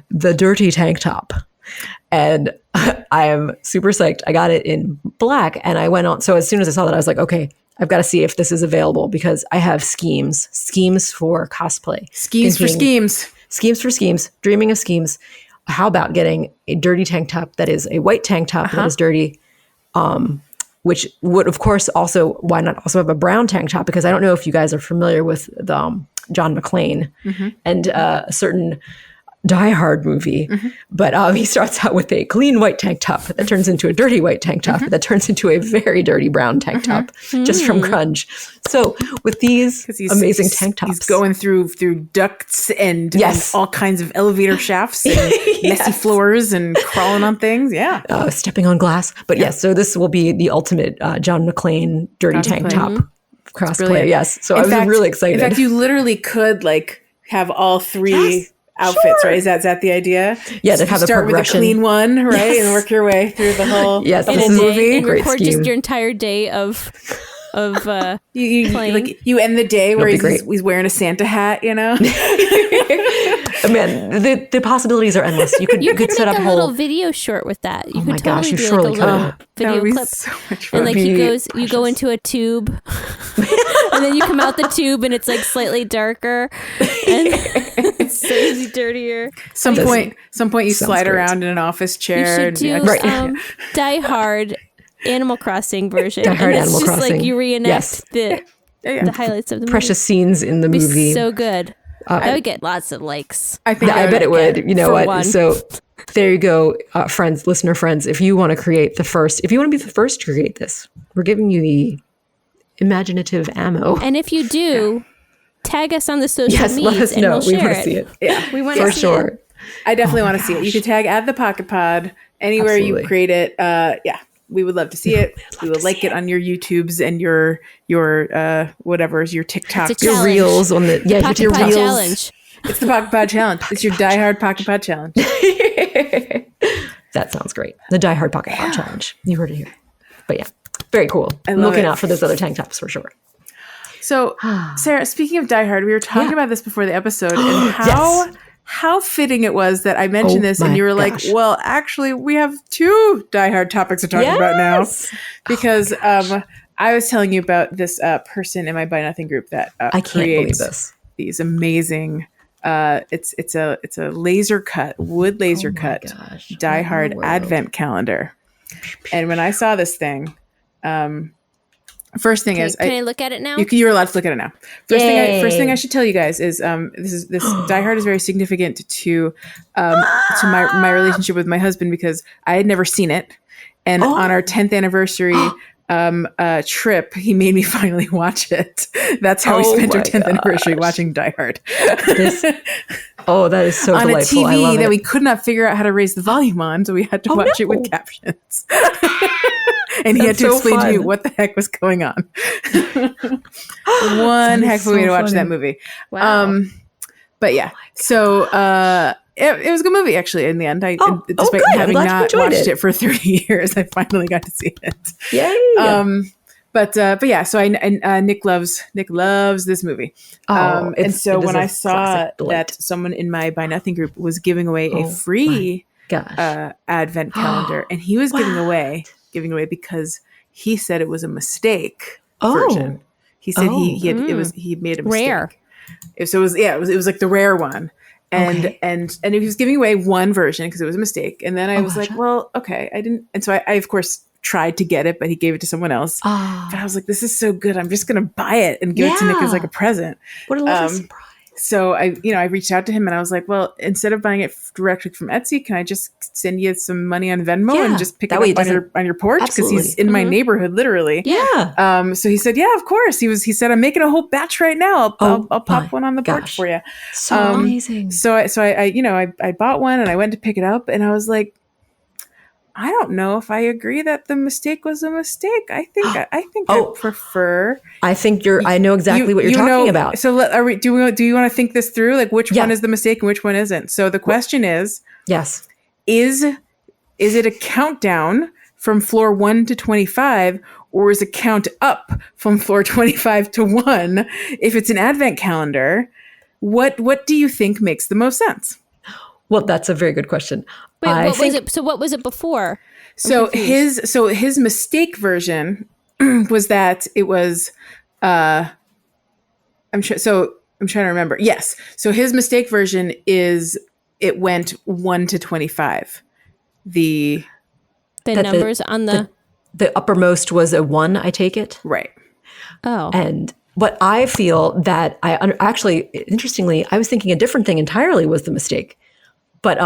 the dirty tank top. And I am super psyched. I got it in black, and I went on. So as soon as I saw that, I was like, okay, I've got to see if this is available because I have schemes for cosplay. Schemes for Thinking- schemes. Schemes for schemes, dreaming of schemes. how about getting a dirty tank top that is a white tank top that is dirty, which would, of course, also, why not also have a brown tank top? Because I don't know if you guys are familiar with the John McClane and a certain Die Hard movie, but he starts out with a clean white tank top that turns into a dirty white tank top that turns into a very dirty brown tank top just from grunge. So with these amazing tank tops, he's going through ducts and all kinds of elevator shafts and messy floors and crawling on things. Stepping on glass. But yes, so this will be the ultimate John McClane dirty tank top crossplay. Yes, so I was really excited. In fact, you literally could like have all three outfits, right? Is that the idea? Yeah, to have a start progression. With a clean one, right, and work your way through the whole movie. And record just your entire day of playing. You end the day where he's wearing a Santa hat, you know. Man, the possibilities are endless. You could set up a little video short with that. You could totally do surely like a little video clip. So much fun. And like you go into a tube, and then you come out the tube, and it's like slightly darker, and it's slightly dirtier. Some point you slide around in an office chair. You should do Die Hard Animal Crossing version. Die Hard Animal just Crossing. Like you reenact the highlights of the precious scenes in the movie. So good. I would get lots of likes. I bet it would. You know what? One. So there you go, friends, listener friends. If you want to be the first to create this, we're giving you the imaginative ammo. And if you do, tag us on the social medias let us know. And we'll share to see it. Yeah, we want to see it. I definitely want to see it. You can tag at the Pocket Pod anywhere you create it. We would love to see it. We would like it on your YouTubes and your whatever's your TikToks, your reels on the Pocket your Pod reels. Challenge. It's the Pocket Pod Challenge. It's your Die Hard Pocket Pod Challenge. That sounds great. The Die Hard Pocket Pod Challenge. You heard it here. But yeah, very cool. I'm looking out for those other tank tops for sure. So, Sarah, speaking of Die Hard, we were talking about this before the episode, and how fitting it was that I mentioned this, and you were like, "Well, actually, we have two Die Hard topics to talk about now," because I was telling you about this person in my Buy Nothing group that I can't believe this. These amazing. It's a laser cut wood laser cut Die Hard advent calendar, and when I saw this thing, first thing can I look at it now? You're allowed to look at it now. First thing I should tell you guys is this Die Hard is very significant to my relationship with my husband because I had never seen it, and on our 10th anniversary trip, he made me finally watch it. That's how we spent our 10th anniversary, watching Die Hard. That is so on delightful. On a TV that we could not figure out how to raise the volume on, so we had to watch it with captions. And he had to explain to me what the heck was going on. One heck of a way to watch that movie. Wow. But yeah, so it was a good movie, actually, in the end. Despite having not watched it for 30 years, I finally got to see it. Yay! But yeah, so Nick loves this movie. And so when I saw that someone in my Buy Nothing group was giving away a free advent calendar, and he was giving away because he said it was a mistake version. He said he made a mistake. Rare. So it was like the rare one. And he was giving away one version because it was a mistake. And then I was like, well, okay, I didn't. And so I of course tried to get it, but he gave it to someone else. But I was like, this is so good. I'm just going to buy it and give it to Nick as like a present. What a lovely surprise. So I reached out to him and I was like, well, instead of buying it directly from Etsy, can I just send you some money on Venmo and just pick it up on your porch? Because he's in my neighborhood, literally. Yeah. So he said, yeah, of course. He said, I'm making a whole batch right now. I'll pop one on the porch for you. So amazing. So I bought one and I went to pick it up and I was like, I don't know if I agree that the mistake was a mistake. I think I prefer. I think I know exactly what you're talking about. So do you want to think this through? Like which one is the mistake and which one isn't? So the question is, yes, is it a countdown from floor 1 to 25, or is it count up from floor 25 to 1? If it's an advent calendar, what do you think makes the most sense? Well, that's a very good question. Wait, what was it? So what was it before? So his mistake version was that it was I'm trying to remember. Yes. So his mistake version is it went 1 to 25. The numbers on the uppermost was a 1, I take it. right. oh And what I feel that actually, interestingly, I was thinking a different thing entirely was the mistake. But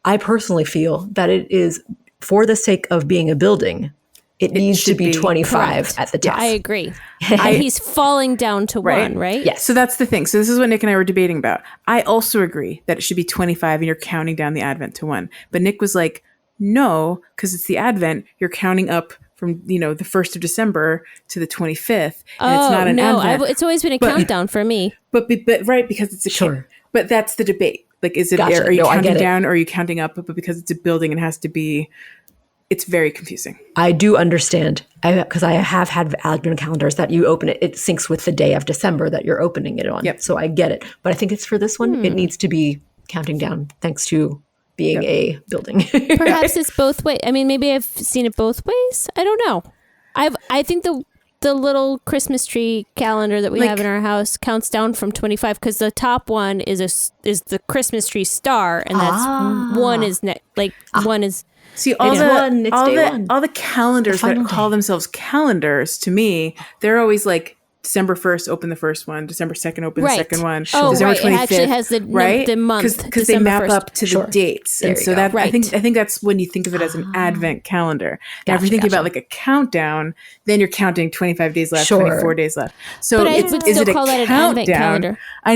I personally feel that it is, for the sake of being a building, it needs to should be be 25 correct. at the top. I agree. And he's falling down to Right. 1, right? Yes. So that's the thing. So this is what Nick and I were debating about. I also agree that it should be 25 and you're counting down the Advent to 1. But Nick was like, no, because it's the Advent. You're counting up from, the 1st of December to the 25th. And it's not an Advent. It's always been a countdown for me. But right, because it's a Sure. But that's the debate. Like, is it, Gotcha. are you No, I counting get it. down or are you counting up? But because it's a building, it has to be, it's very confusing. I do understand, because I have had Advent calendars that you open it, it syncs with the day of December that you're opening it on. Yep. So I get it. But I think it's for this one, it needs to be counting down thanks to being a building. Perhaps it's both ways. I mean, maybe I've seen it both ways. I don't know. I think the little Christmas tree calendar that we have in our house counts down from 25 because the top one is the Christmas tree star, and that's one is one is. See, all It's day one. the calendars that call themselves calendars, to me, they're always like December 1st, open the first one. December 2nd, open the second one. Oh, December right. It actually has the month. Because they map up to the dates. There And you so go. that Right. I think that's when you think of it as an Advent calendar. Now, if you're thinking about like a countdown, then you're counting 25 days left, Sure. 24 days left. So But I is would it still a call that an countdown? Advent calendar. I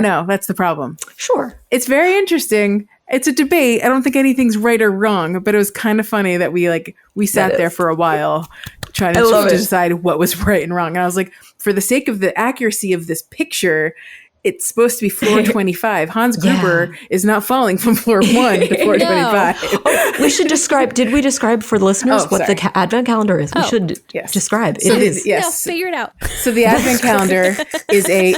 know. That's the problem. Sure. It's very interesting. It's a debate. I don't think anything's right or wrong, but it was kind of funny that we sat there for a while trying to decide what was right and wrong. And I was like, for the sake of the accuracy of this picture, it's supposed to be floor 25. Hans Gruber is not falling from floor 1 to floor 25. We should describe. Did we describe for the listeners what the Advent calendar is? We should describe. So it is. Yes. No, figure it out. So the Advent calendar is a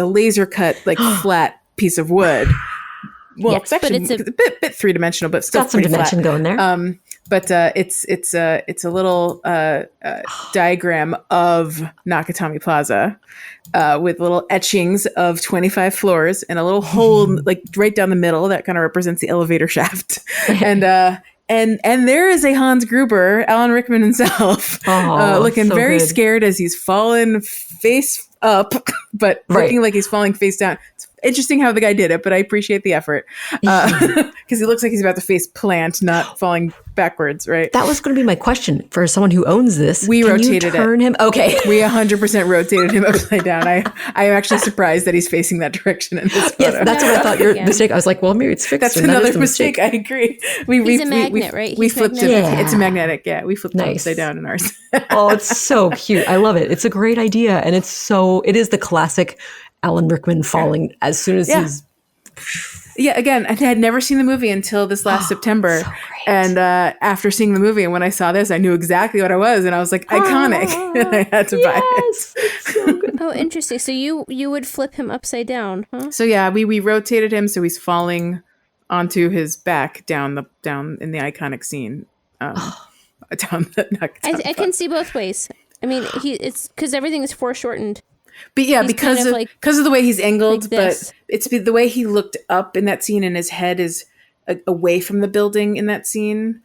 laser cut flat piece of wood. Well, Yes, it's actually but it's a bit 3-dimensional, but still Got some pretty dimension flat. going there. But it's a little diagram of Nakatomi Plaza with little etchings of 25 floors and a little hole like right down the middle that kind of represents the elevator shaft. And there is a Hans Gruber, Alan Rickman himself, looking so very good. scared as he's fallen face up, but looking like he's falling face down. It's interesting how the guy did it, but I appreciate the effort because he looks like he's about to face plant, not falling backwards. Right? That was going to be my question for someone who owns this. We Can rotated you turn him. Okay. We 100% rotated him upside down. I'm actually surprised that he's facing that direction in this photo. Yes, that's what I thought your mistake. I was like, well, maybe it's fixed. That's and that is another the mistake. I agree. He's a magnet, right? We He's flipped it. magnetic. It's a magnetic. Yeah, we flipped it Nice. upside down in ours. Oh, it's so cute. I love it. It's a great idea. And it is the classic Alan Rickman falling as soon as he's. Yeah, again, I had never seen the movie until this last September. so great. And after seeing the movie, and when I saw this, I knew exactly what I was. And I was like, iconic. And I had to buy it. It's so good. Oh, interesting. So you would flip him upside down, huh? So yeah, we rotated him so he's falling onto his back down in the iconic scene. Down the I can see both ways. I mean, it's because everything is foreshortened. But yeah, He's because kind of of the way he's angled, like but this. it's the way he looked up in that scene, and his head is away from the building in that scene.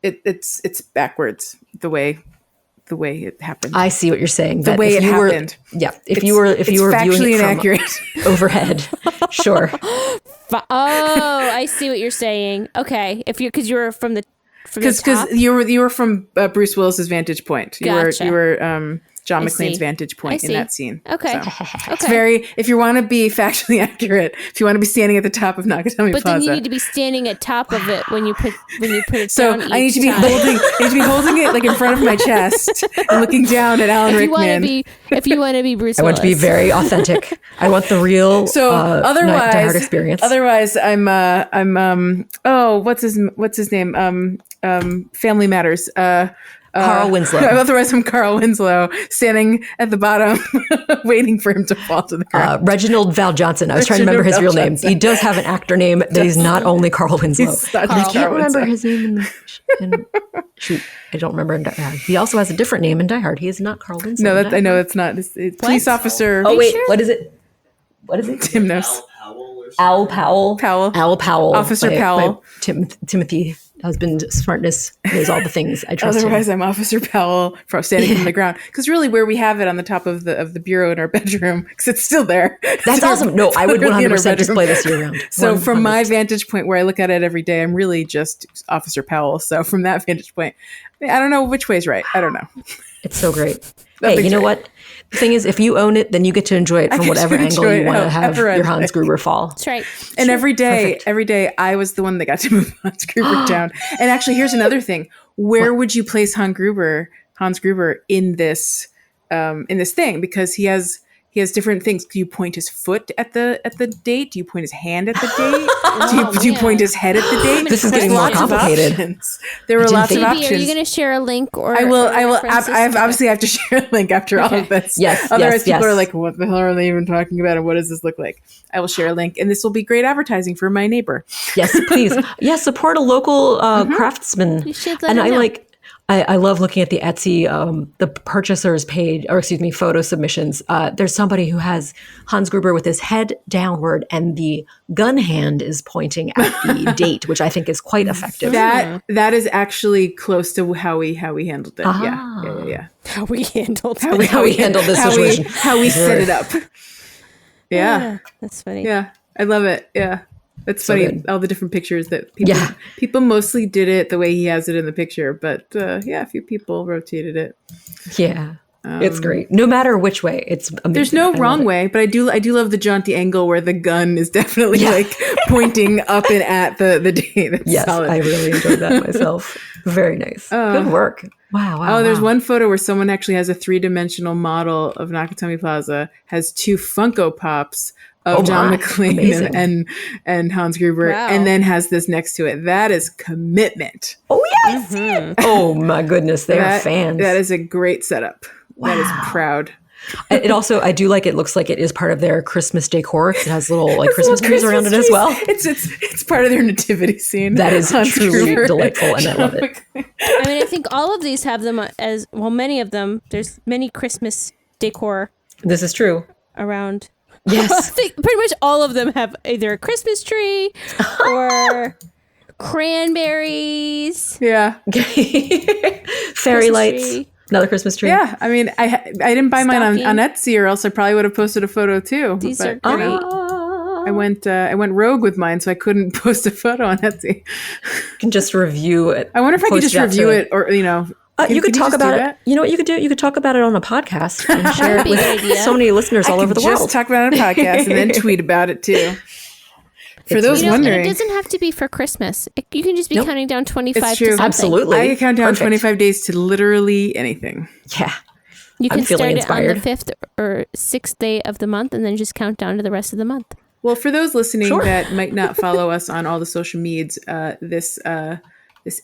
It's backwards the way it happened. I see what you're saying. The way it happened. If you were viewing factually it from inaccurate. overhead, sure. Oh, I see what you're saying. Okay, because you were from the Because top. you were from Bruce Willis's vantage point. Gotcha. You were John I McClane's see. vantage point in that scene. Okay. So, Okay. it's very, if you want to be factually accurate, if you want to be standing at the top of Nakatomi But Plaza. then you need to be standing at top of it when you put it So down. I need to be holding it like in front of my chest and looking down at Alan Rickman. If you want to be Bruce I want to be Willis. very authentic. I want the real So Die Hard experience. Otherwise, I'm what's his name? Family Matters. Carl Winslow. Otherwise, I'm Carl Winslow standing at the bottom, waiting for him to fall to the ground. Reginald Val Johnson. I was trying to remember his Reginald real Val name. Johnson. He does have an actor name that he's not only Carl Winslow. He's not And I just can't Carl remember Winslow. his name shoot, I don't remember in Die Hard. He also has a different name in Die Hard. He is not Carl Winslow. I know it's not. It's police officer. Oh wait, what is it? What is it? Tim knows. Howell Al Powell. Powell. Al Powell. Officer Powell. Timothy husband smartness knows all the things. I trust Otherwise, him. I'm Officer Powell from standing from the ground. Because really, where we have it on the top of the bureau in our bedroom, because it's still there. That's awesome. No, I would 100% display this year round. So from my vantage point, where I look at it every day, I'm really just Officer Powell. So from that vantage point, I don't know which way's right. I don't know. It's so great. Hey, you know what? The thing is, if you own it, then you get to enjoy it from whatever angle you want to have your Hans Gruber fall. That's right. And every day, I was the one that got to move Hans Gruber down. And actually, here's another thing: where would you place Hans Gruber in this thing? Because he has different things. Do you point his foot at the date? Do you point his hand at the date? Do you point his head at the date? This is getting more complicated. There were lots of Phoebe, options. are you going to share a link? Or I will. references? I obviously have to share a link after all of this. Yes. Otherwise, people yes. are like, "What the hell are they even talking about? And what does this look like?" I will share a link, and this will be great advertising for my neighbor. Yes, please. Yes, support a local craftsman. You should let And him I know. like. I love looking at the Etsy, the purchasers page, or excuse me, photo submissions. There's somebody who has Hans Gruber with his head downward and the gun hand is pointing at the date, which I think is quite effective. That is actually close to how we handled it. Ah. Yeah. How we handled How we handled this situation. How we set it up. Yeah. That's funny. Yeah. I love it. Yeah. That's So funny. good. All the different pictures that people mostly did it the way he has it in the picture, but a few people rotated it. Yeah. It's great. No matter which way, it's amazing. There's no I wrong love it. way, but I do love the jaunty angle where the gun is definitely like pointing up and at the date. That's Yes, solid. I really enjoyed that myself. Very nice. Good work. Wow. There's one photo where someone actually has a 3-dimensional model of Nakatomi Plaza, has 2 Funko Pops of John McClane and Hans Gruber, Wow. and then has this next to it. That is commitment. Oh, yes. Oh, my goodness. They are fans. That is a great setup. That is proud. It also, I do like it. Looks like it is part of their Christmas decor. It has little like Christmas trees around it as well. It's part of their nativity scene. That is Hans truly Gruber. delightful, and I love it. I mean, I think all of these have them as well. Many of them. There's many Christmas decor This is true. around. Yes. I think pretty much all of them have either a Christmas tree or cranberries. Yeah. Fairy lights. tree. Another Christmas tree. Yeah. I mean, I didn't buy mine Stocking. on Etsy, or else I probably would have posted a photo too. These are But, great. I went rogue with mine, so I couldn't post a photo on Etsy. You can just review it. I wonder if I could post just that review to- it, or You could talk just about do it. that? You know what you could do? You could talk about it on a podcast and share it be a with good idea. so many listeners all over the just world. talk about it on a podcast and then tweet about it too. For those And wondering, it doesn't have to be for Christmas. You can just be counting down 25 It's to true. something. Absolutely. I can count down Perfect. 25 days to literally anything. Yeah. You I'm can feeling start it on inspired. the 5th or 6th day of the month and then just count down to the rest of the month. Well, for those listening Sure. that might not follow us on all the social medias, this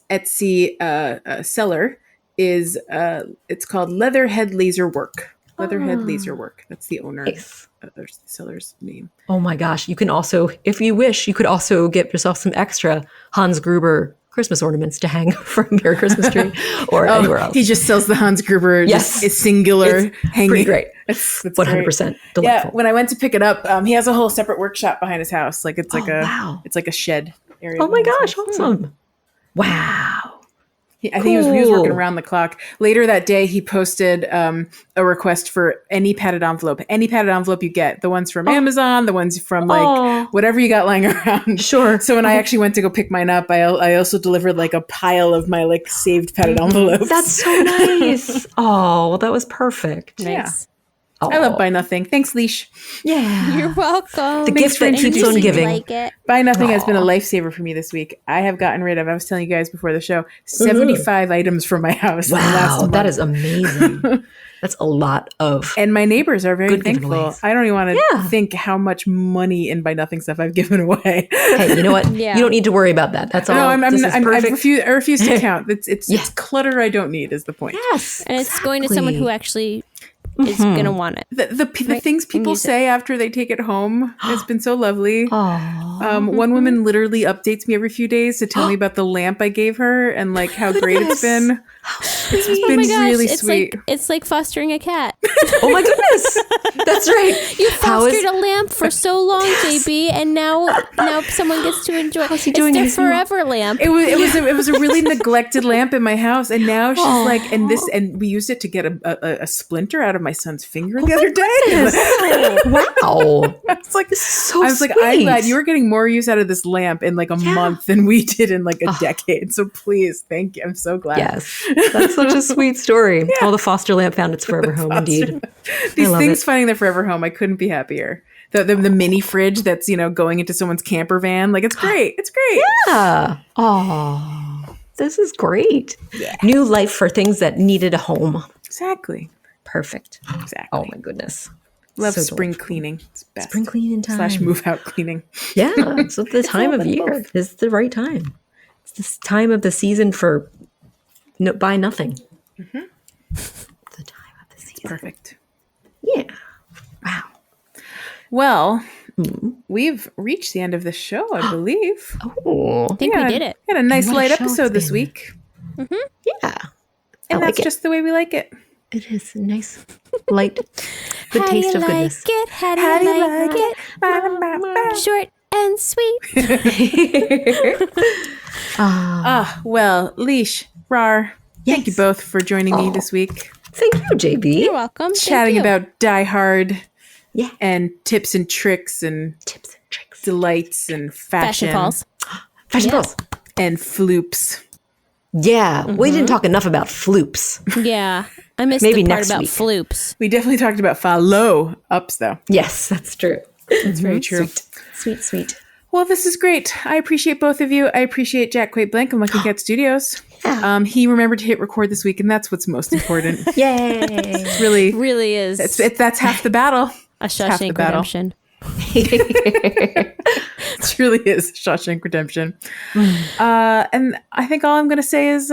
Etsy seller is it's called Leatherhead Laser Work. Leatherhead Laser Work. That's the owner. Nice. The seller's name. Oh my gosh. You can also, if you wish, you could also get yourself some extra Hans Gruber Christmas ornaments to hang from your Christmas tree or anywhere else. He just sells the Hans Gruber. Yes. It's singular hanging. Pretty great. That's 100% great. delightful. Yeah, when I went to pick it up, he has a whole separate workshop behind his house. Like it's like it's like a shed area. Oh my behind his gosh. house. Awesome. Wow. I think he was working Cool. around the clock. Later that day, he posted a request for any padded envelope. Any padded envelope you get. The ones from Amazon, the ones from like whatever you got lying around. Sure. So when I actually went to go pick mine up, I also delivered like a pile of my like saved padded envelopes. That's so nice. Oh, well, that was perfect. Nice. I love Buy Nothing. Thanks, Leash. Yeah. You're welcome. The gift that keeps on giving. Like it. Buy Nothing has been a lifesaver for me this week. I have gotten rid of, I was telling you guys before the show, 75 items from my house. in the last Wow, month. that is amazing. That's a lot of. And my neighbors are very Good thankful. giveaways. I don't even want to think how much money in Buy Nothing stuff I've given away. Hey, you know what? Yeah. You don't need to worry about that. That's all. No, This is I perfect. refuse to count. It's clutter I don't need is the point. Yes. And it's going to someone who actually is going to want it. The things people use it. say after they take it home has been so lovely. Oh, One woman literally updates me every few days to tell me about the lamp I gave her and like how great it's been. It's Oh been my gosh, really it's sweet. it's like fostering a cat. Oh my goodness. That's right. You How is- fostered a lamp for so long, JB, and now someone gets to enjoy. How's he doing? It's their forever lamp. It was a really neglected lamp in my house, and now she's like, and we used it to get a splinter out of my son's finger the other day. Wow. I was like, So I'm sweet. glad you're getting more use out of this lamp in like a month than we did in like a decade. So please, thank you. I'm so glad. Yes. That's such a sweet story. Well, the foster lamp found its forever home, indeed. These love things it. finding their forever home. I couldn't be happier. The mini fridge that's, going into someone's camper van. Like, it's great. It's great. Yeah. Oh, this is great. Yeah. New life for things that needed a home. Exactly. Perfect. Exactly. Oh my goodness. Love So spring cleaning. It's best. Spring cleaning time. / move out cleaning. Yeah. So the time of year is the right time. It's this time of the season for buy nothing. The time of the season. Perfect. Yeah. Wow. Well, we've reached the end of the show, I believe. Oh. I think we did it. We had a nice What a light show episode it's this been. week. Yeah. And like that's it. just the way we like it. It is nice, light, good How do taste you of like goodness. it? How do you like it? Short and sweet. Well, Leash, Rar, thank you Yes. both for joining me this week. Thank you, JB. You're welcome. Chatting Thank you. about Die Hard Yeah. and tips and tricks and Tips and tricks. delights and Fashion fashion falls. Fashion Yeah. balls. and floops. Yeah. We didn't talk enough about floops. Yeah. I missed Maybe the part next about week. floops. We definitely talked about Foll-Lo ups, though. Yes, that's true. That's very true. Sweet, sweet. Well, this is great. I appreciate both of you. I appreciate Jack Quaid Blank and Lucky Cat Studios. He remembered to hit record this week, and that's what's most important. Yay. Really, Really is that's half the battle. a half the Shawshank battle. Redemption. It really is Shawshank Redemption. And I think all I'm going to say is